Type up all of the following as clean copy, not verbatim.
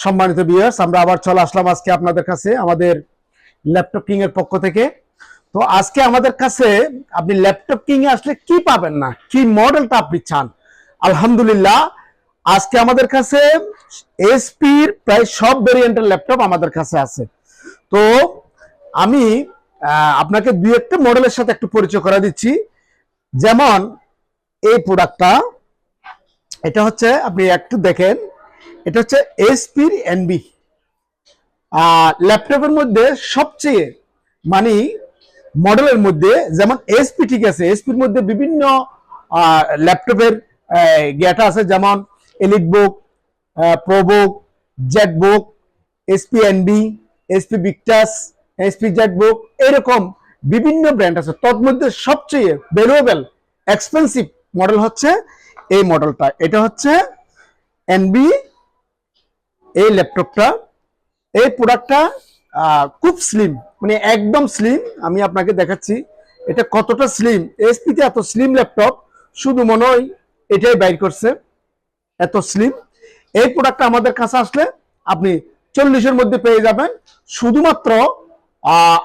সম্মানিত ভিউয়ার্স, আমরা আবার চলে আসলাম আজকে আপনাদের কাছে আমাদের ল্যাপটপ কিং এর পক্ষ থেকে। তো আজকে আমাদের কাছে আপনি ল্যাপটপ কিং এ আসলে কি পাবেন না, কি মডেলটা আপনি চান, আলহামদুলিল্লাহ আজকে আমাদের কাছে এসপির প্রায় সব ভেরিয়েন্টের ল্যাপটপ আমাদের কাছে আছে। তো আমি আপনাকে দুই একটা মডেলের সাথে একটু পরিচয় করে দিচ্ছি। যেমন এই প্রোডাক্টটা, এটা হচ্ছে আপনি একটু দেখেন, এটা হচ্ছে এসপির এনবি ল্যাপটপের মধ্যে সবচেয়ে মানে মডেলের মধ্যে। যেমন এসপি ঠিক আছে, এসপির মধ্যে বিভিন্ন ল্যাপটপের জ্ঞাটা আছে, যেমন EliteBook, ProBook, ZBook, HP Envy, HP Victus, HP ZBook, এরকম বিভিন্ন ব্র্যান্ড আছে। তন্মধ্যে সবচেয়ে ভ্যালুয়েবল এক্সপেন্সিভ মডেল হচ্ছে এই মডেলটা। এটা হচ্ছে এনবি এই ল্যাপটপটা। এই প্রোডাক্টটা খুব স্লিম, মানে একদম স্লিম। আমি আপনাকে দেখাচ্ছি এটা কতটা স্লিম। এসপিতে এত স্লিম ল্যাপটপ শুধু মনে হয় এটাই বাইর করছে, এত স্লিম। এই প্রোডাক্টটা আমাদের কাছে আসলে আপনি 40-এর মধ্যে পেয়ে যাবেন। শুধুমাত্র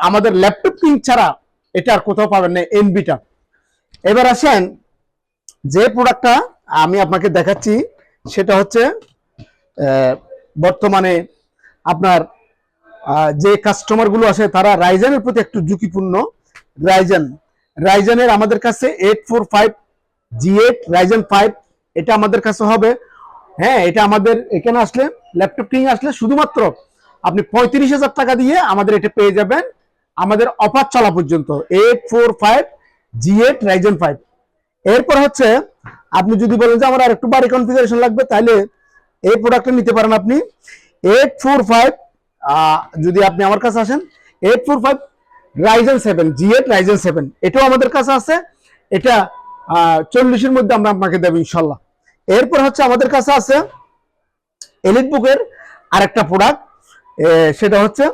আমাদের ল্যাপটপ কিং ছাড়া এটা আর কোথাও পাবেন না, এনবিটা। এবার আসেন যে প্রোডাক্টটা আমি আপনাকে দেখাচ্ছি, সেটা হচ্ছে বর্তমানে আপনার যে কাস্টমার গুলো আছে তারা রাইজেনের প্রতি একটু ঝুঁকিপূর্ণ। রাইজেনের আমাদের কাছে 845 G8 রাইজেন 5 এটা আমাদের কাছে হবে। হ্যাঁ, এটা আমাদের এখানে আসলে ল্যাপটপ কিং আসলে শুধুমাত্র আপনি 35,000 টাকা দিয়ে আমাদের এটা পেয়ে যাবেন, আমাদের অফার চলা পর্যন্ত। 845 G8 রাইজেন 5। এরপর হচ্ছে আপনি যদি বলেন যে আমার আর একটু বাড়ি কনফিগারেশন লাগবে, তাহলে এই প্রোডাক্টটা নিতে পারেন আপনি। 845 যদি আপনি আমার কাছে আসেন, 845 রাইজেন 7 G8 রাইজেন 7 এটাও আমাদের কাছে আছে। এটা 40-এর মধ্যে আমরা আপনাকে দেব ইনশাল্লাহ। এরপর হচ্ছে আমাদের কাছে আছে এলিট বুকের আরেকটা প্রোডাক্ট, সেটা হচ্ছে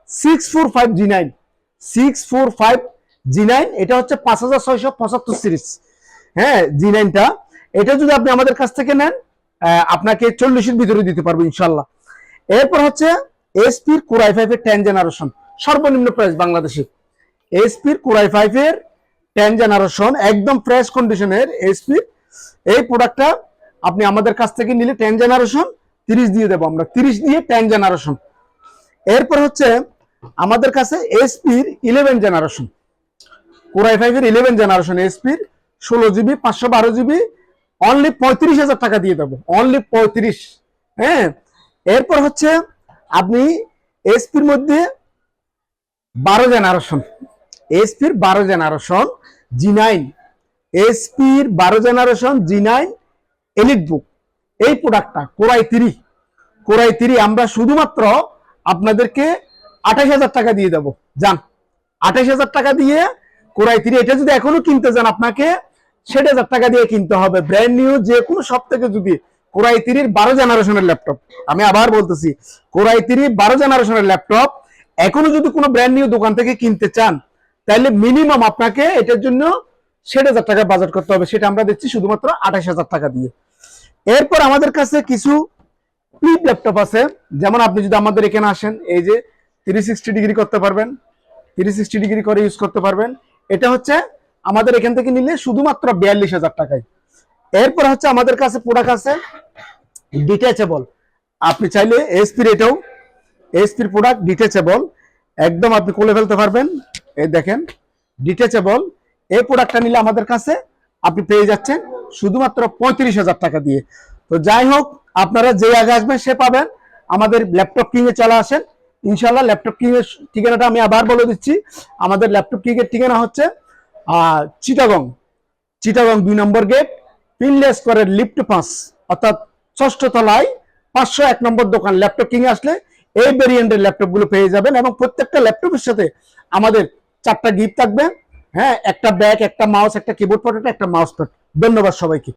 645 G9 645 G9। এটা হচ্ছে 5675 সিরিজ। হ্যাঁ, G9টা এটা যদি আপনি আমাদের কাছ থেকে নেন, আপনাকে 40-এর ভিতরে দিতে পারবো ইনশাল্লাহ। এরপর হচ্ছে এসপির কোর i5 এর 10 জেনারেশন, সর্বনিম্ন প্রাইস বাংলাদেশে। এসপির কোর i5 এর 10 জেনারেশন একদম ফ্রেশ কন্ডিশনের এসপির এই প্রোডাক্টটা আপনি আমাদের কাছ থেকে নিলে 10 জেনারেশন 30 দিয়ে দেবো আমরা, 30 দিয়ে 10 জেনারেশন। এরপর হচ্ছে আমাদের কাছে এসপির 11 জেনারেশন, কোর i5 এর 11 জেনারেশন এসপির 16GB 512GB অনলি 35,000 টাকা দিয়ে দেবো, অনলি 35। হ্যাঁ, এরপর হচ্ছে আপনি এসপির মধ্যে 12 জেনারেশন, এসপির 12 জেনারেশন G9, এসপির 12 জেনারেশন G9 এলিট বুক। এই প্রোডাক্টটা কোর i3 আমরা শুধুমাত্র আপনাদেরকে 28,000 টাকা দিয়ে দেবো। যান, 28,000 টাকা দিয়ে কোর i3। এটা যদি এখনো কিনতে যান আপনাকে 60,000 টাকা দিয়ে কিনতে হবে। ব্র্যান্ড নিউ যে কোনো সব থেকে যদি কোর i3 12 জেনারেশনের ল্যাপটপ, আমি আবার বলতেছি কোর i3 12 জেনারেশনের ল্যাপটপ এখনো যদি কোনো ব্র্যান্ড নিউ দোকান থেকে কিনতে চান, তাহলে মিনিমাম আপনাকে এটার জন্য 60,000 টাকা বাজেট করতে হবে। সেটা আমরা দিচ্ছি শুধুমাত্র 28,000 টাকা দিয়ে। এরপর আমাদের কাছে কিছু ফ্লিপ ল্যাপটপ আছে। যেমন আপনি যদি আমাদের এখানে আসেন, এই যে 360 ডিগ্রি করতে পারবেন, 360 ডিগ্রি করে ইউজ করতে পারবেন। এটা হচ্ছে আমাদের এখান থেকে নিলে শুধুমাত্র 42,000 টাকায়। এরপর হচ্ছে আমাদের কাছে প্রোডাক্ট আছে ডিটাচেবল। আপনি চাইলে এসপির এটাও এসপির প্রোডাক্ট ডিটাচেবল, একদম আপনি কোলে ফেলতে পারবেন। এই দেখেন ডিটাচেবল, এই প্রোডাক্টটা নিলে আমাদের কাছে আপনি পেয়ে যাচ্ছেন শুধুমাত্র 35,000 টাকা দিয়ে। তো যাই হোক, আপনারা যে আগে আসবেন সে পাবেন। আমাদের ল্যাপটপ কিং এ চলে আসেন ইনশাল্লাহ। ল্যাপটপ কিং এর ঠিকানাটা আমি আবার বলে দিচ্ছি। আমাদের ল্যাপটপ কিং এর ঠিকানা হচ্ছে চিটাগং 2 নম্বর গেট, পিনলে স্কোয়ারের লিফট 5, অর্থাৎ 6ষ্ঠ তলায় 501 নম্বর দোকান। ল্যাপটপ কিং এ আসলে এই ভেরিয়েন্টের ল্যাপটপ গুলো পেয়ে যাবেন, এবং প্রত্যেকটা ল্যাপটপের সাথে আমাদের 4টা গিফট থাকবে। হ্যাঁ, একটা ব্যাগ, একটা মাউস, একটা কিবোর্ড প্রোটেক্টর, একটা মাউস প্যাড। ধন্যবাদ সবাইকে।